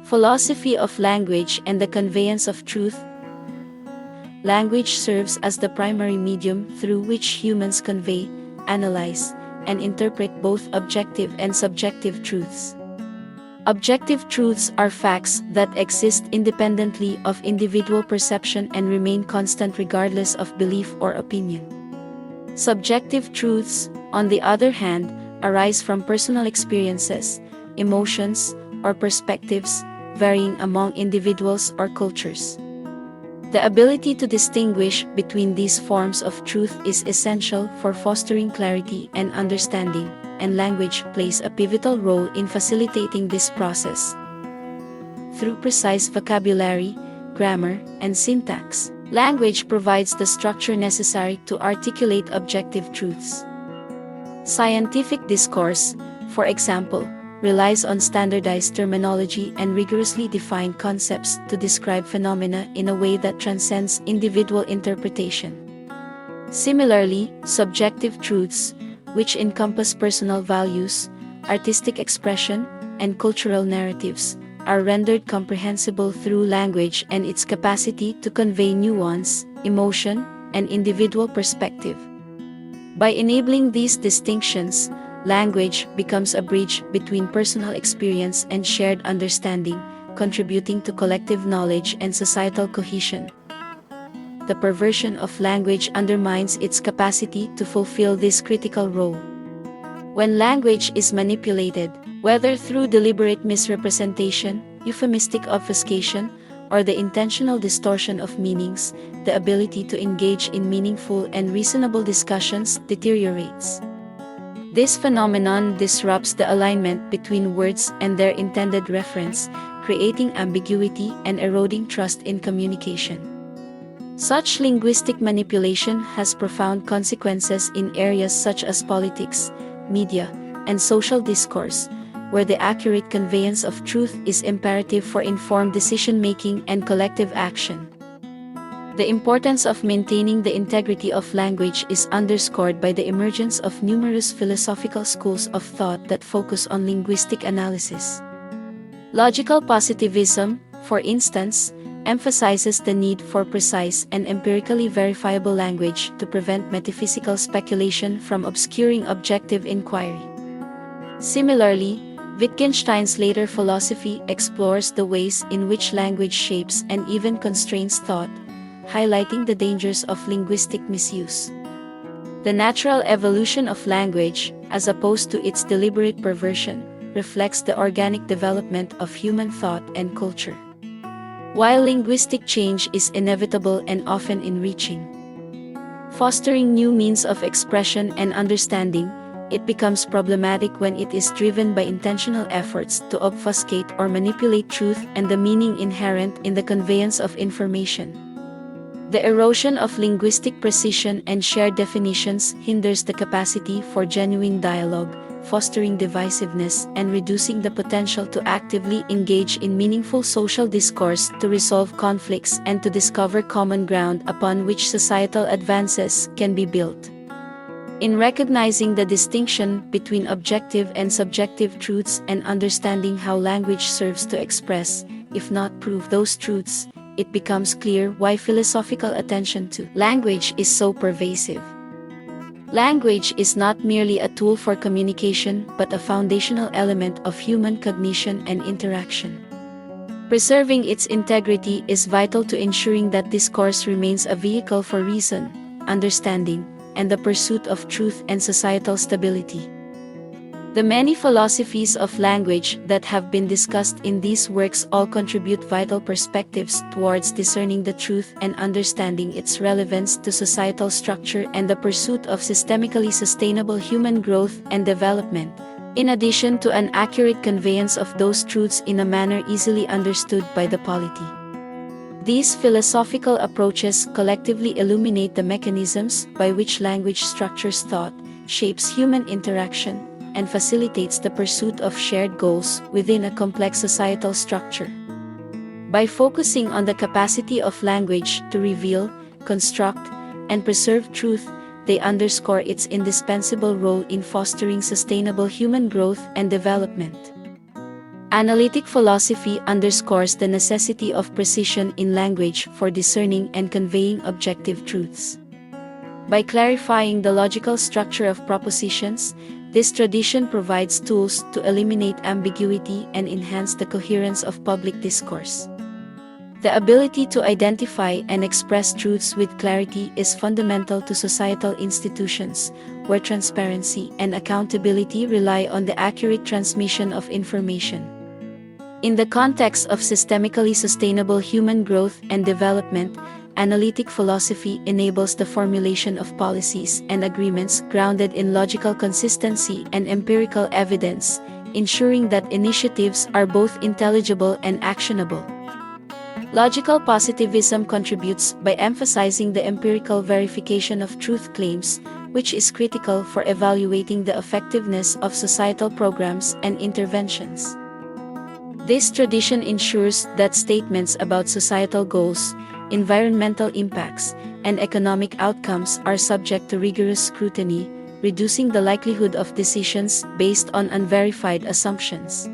Philosophy of language and the conveyance of truth. Language serves as the primary medium through which humans convey, analyze, and interpret both objective and subjective truths. Objective truths are facts that exist independently of individual perception and remain constant regardless of belief or opinion. Subjective truths, on the other hand, arise from personal experiences, emotions, or perspectives, varying among individuals or cultures. The ability to distinguish between these forms of truth is essential for fostering clarity and understanding, and language plays a pivotal role in facilitating this process. Through precise vocabulary, grammar, and syntax, language provides the structure necessary to articulate objective truths. Scientific discourse, for example, relies on standardized terminology and rigorously defined concepts to describe phenomena in a way that transcends individual interpretation. Similarly, subjective truths, which encompass personal values, artistic expression, and cultural narratives, are rendered comprehensible through language and its capacity to convey nuance, emotion, and individual perspective. By enabling these distinctions, language becomes a bridge between personal experience and shared understanding, contributing to collective knowledge and societal cohesion. The perversion of language undermines its capacity to fulfill this critical role. When language is manipulated, whether through deliberate misrepresentation, euphemistic obfuscation, or the intentional distortion of meanings, the ability to engage in meaningful and reasonable discussions deteriorates. This phenomenon disrupts the alignment between words and their intended reference, creating ambiguity and eroding trust in communication. Such linguistic manipulation has profound consequences in areas such as politics, media, and social discourse, where the accurate conveyance of truth is imperative for informed decision-making and collective action. The importance of maintaining the integrity of language is underscored by the emergence of numerous philosophical schools of thought that focus on linguistic analysis. Logical positivism, for instance, emphasizes the need for precise and empirically verifiable language to prevent metaphysical speculation from obscuring objective inquiry. Similarly, Wittgenstein's later philosophy explores the ways in which language shapes and even constrains thought, highlighting the dangers of linguistic misuse. The natural evolution of language, as opposed to its deliberate perversion, reflects the organic development of human thought and culture. While linguistic change is inevitable and often enriching, fostering new means of expression and understanding, it becomes problematic when it is driven by intentional efforts to obfuscate or manipulate truth and the meaning inherent in the conveyance of information. The erosion of linguistic precision and shared definitions hinders the capacity for genuine dialogue, fostering divisiveness and reducing the potential to actively engage in meaningful social discourse, to resolve conflicts and to discover common ground upon which societal advances can be built. In recognizing the distinction between objective and subjective truths and understanding how language serves to express, if not prove those truths, it becomes clear why philosophical attention to language is so pervasive. Language is not merely a tool for communication but a foundational element of human cognition and interaction. Preserving its integrity is vital to ensuring that discourse remains a vehicle for reason, understanding, and the pursuit of truth and societal stability. The many philosophies of language that have been discussed in these works all contribute vital perspectives towards discerning the truth and understanding its relevance to societal structure and the pursuit of systemically sustainable human growth and development, in addition to an accurate conveyance of those truths in a manner easily understood by the polity. These philosophical approaches collectively illuminate the mechanisms by which language structures thought, shapes human interaction, and facilitates the pursuit of shared goals within a complex societal structure. By focusing on the capacity of language to reveal, construct, and preserve truth, they underscore its indispensable role in fostering sustainable human growth and development. Analytic philosophy underscores the necessity of precision in language for discerning and conveying objective truths. By clarifying the logical structure of propositions, this tradition provides tools to eliminate ambiguity and enhance the coherence of public discourse. The ability to identify and express truths with clarity is fundamental to societal institutions, where transparency and accountability rely on the accurate transmission of information. In the context of systemically sustainable human growth and development, analytic philosophy enables the formulation of policies and agreements grounded in logical consistency and empirical evidence, ensuring that initiatives are both intelligible and actionable. Logical positivism contributes by emphasizing the empirical verification of truth claims, which is critical for evaluating the effectiveness of societal programs and interventions. This tradition ensures that statements about societal goals, environmental impacts, and economic outcomes are subject to rigorous scrutiny, reducing the likelihood of decisions based on unverified assumptions.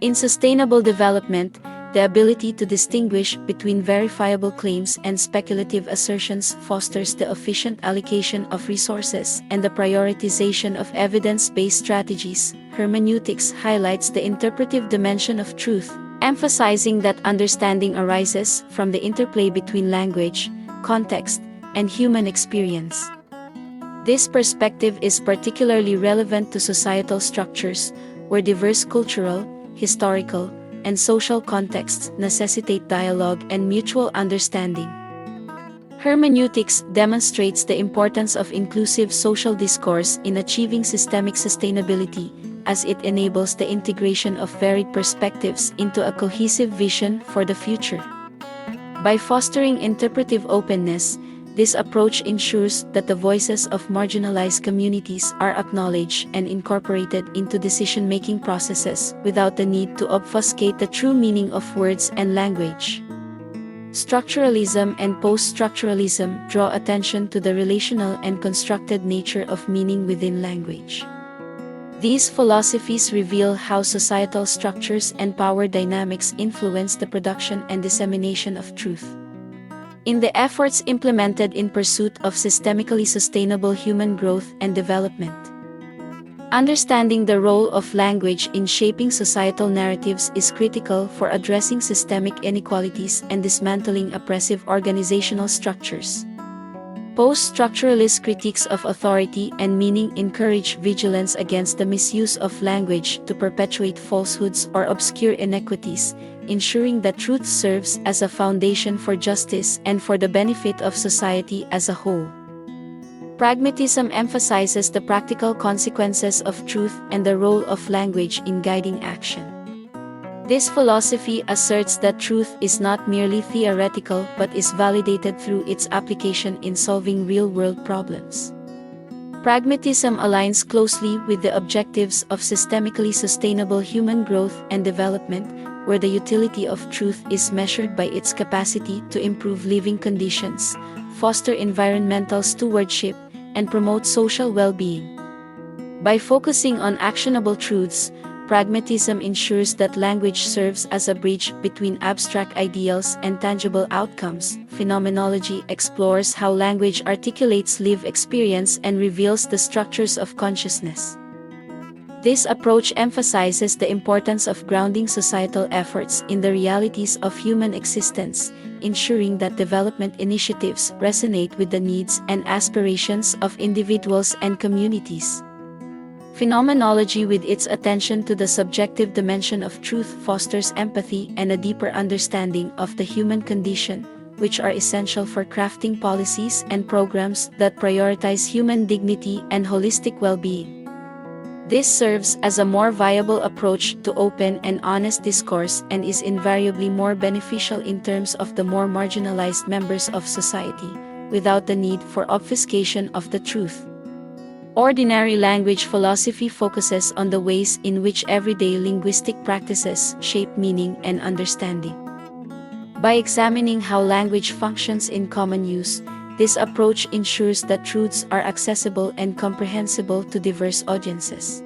In sustainable development, the ability to distinguish between verifiable claims and speculative assertions fosters the efficient allocation of resources and the prioritization of evidence-based strategies. Hermeneutics highlights the interpretive dimension of truth, emphasizing that understanding arises from the interplay between language, context, and human experience. This perspective is particularly relevant to societal structures, where diverse cultural, historical, and social contexts necessitate dialogue and mutual understanding. Hermeneutics demonstrates the importance of inclusive social discourse in achieving systemic sustainability, as it enables the integration of varied perspectives into a cohesive vision for the future. By fostering interpretive openness, this approach ensures that the voices of marginalized communities are acknowledged and incorporated into decision-making processes without the need to obfuscate the true meaning of words and language. Structuralism and post-structuralism draw attention to the relational and constructed nature of meaning within language. These philosophies reveal how societal structures and power dynamics influence the production and dissemination of truth. In the efforts implemented in pursuit of systemically sustainable human growth and development, understanding the role of language in shaping societal narratives is critical for addressing systemic inequalities and dismantling oppressive organizational structures. Post-structuralist critiques of authority and meaning encourage vigilance against the misuse of language to perpetuate falsehoods or obscure inequities, ensuring that truth serves as a foundation for justice and for the benefit of society as a whole. Pragmatism emphasizes the practical consequences of truth and the role of language in guiding action. This philosophy asserts that truth is not merely theoretical but is validated through its application in solving real-world problems. Pragmatism aligns closely with the objectives of systemically sustainable human growth and development, where the utility of truth is measured by its capacity to improve living conditions, foster environmental stewardship, and promote social well-being. By focusing on actionable truths, pragmatism ensures that language serves as a bridge between abstract ideals and tangible outcomes. Phenomenology explores how language articulates lived experience and reveals the structures of consciousness. This approach emphasizes the importance of grounding societal efforts in the realities of human existence, ensuring that development initiatives resonate with the needs and aspirations of individuals and communities. Phenomenology, with its attention to the subjective dimension of truth, fosters empathy and a deeper understanding of the human condition, which are essential for crafting policies and programs that prioritize human dignity and holistic well-being. This serves as a more viable approach to open and honest discourse and is invariably more beneficial in terms of the more marginalized members of society, without the need for obfuscation of the truth. Ordinary language philosophy focuses on the ways in which everyday linguistic practices shape meaning and understanding. By examining how language functions in common use, this approach ensures that truths are accessible and comprehensible to diverse audiences.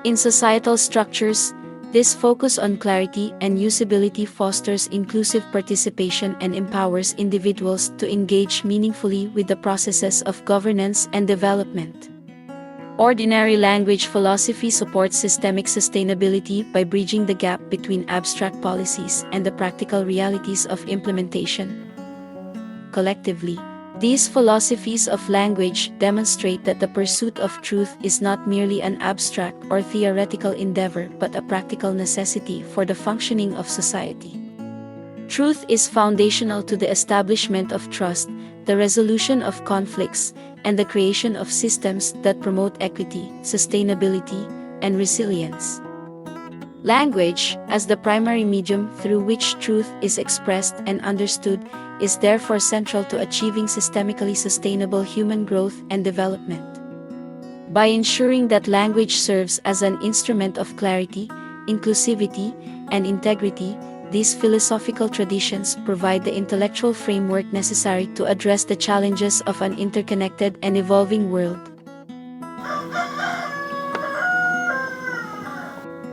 In societal structures, This focus on clarity and usability fosters inclusive participation and empowers individuals to engage meaningfully with the processes of governance and development. Ordinary language philosophy supports systemic sustainability by bridging the gap between abstract policies and the practical realities of implementation. Collectively, these philosophies of language demonstrate that the pursuit of truth is not merely an abstract or theoretical endeavor but a practical necessity for the functioning of society. Truth is foundational to the establishment of trust, the resolution of conflicts, and the creation of systems that promote equity, sustainability, and resilience. Language, as the primary medium through which truth is expressed and understood, is therefore central to achieving systemically sustainable human growth and development. By ensuring that language serves as an instrument of clarity, inclusivity, and integrity, these philosophical traditions provide the intellectual framework necessary to address the challenges of an interconnected and evolving world.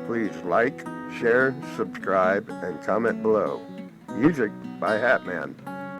Please like, share, subscribe, and comment below. Music by Hatman.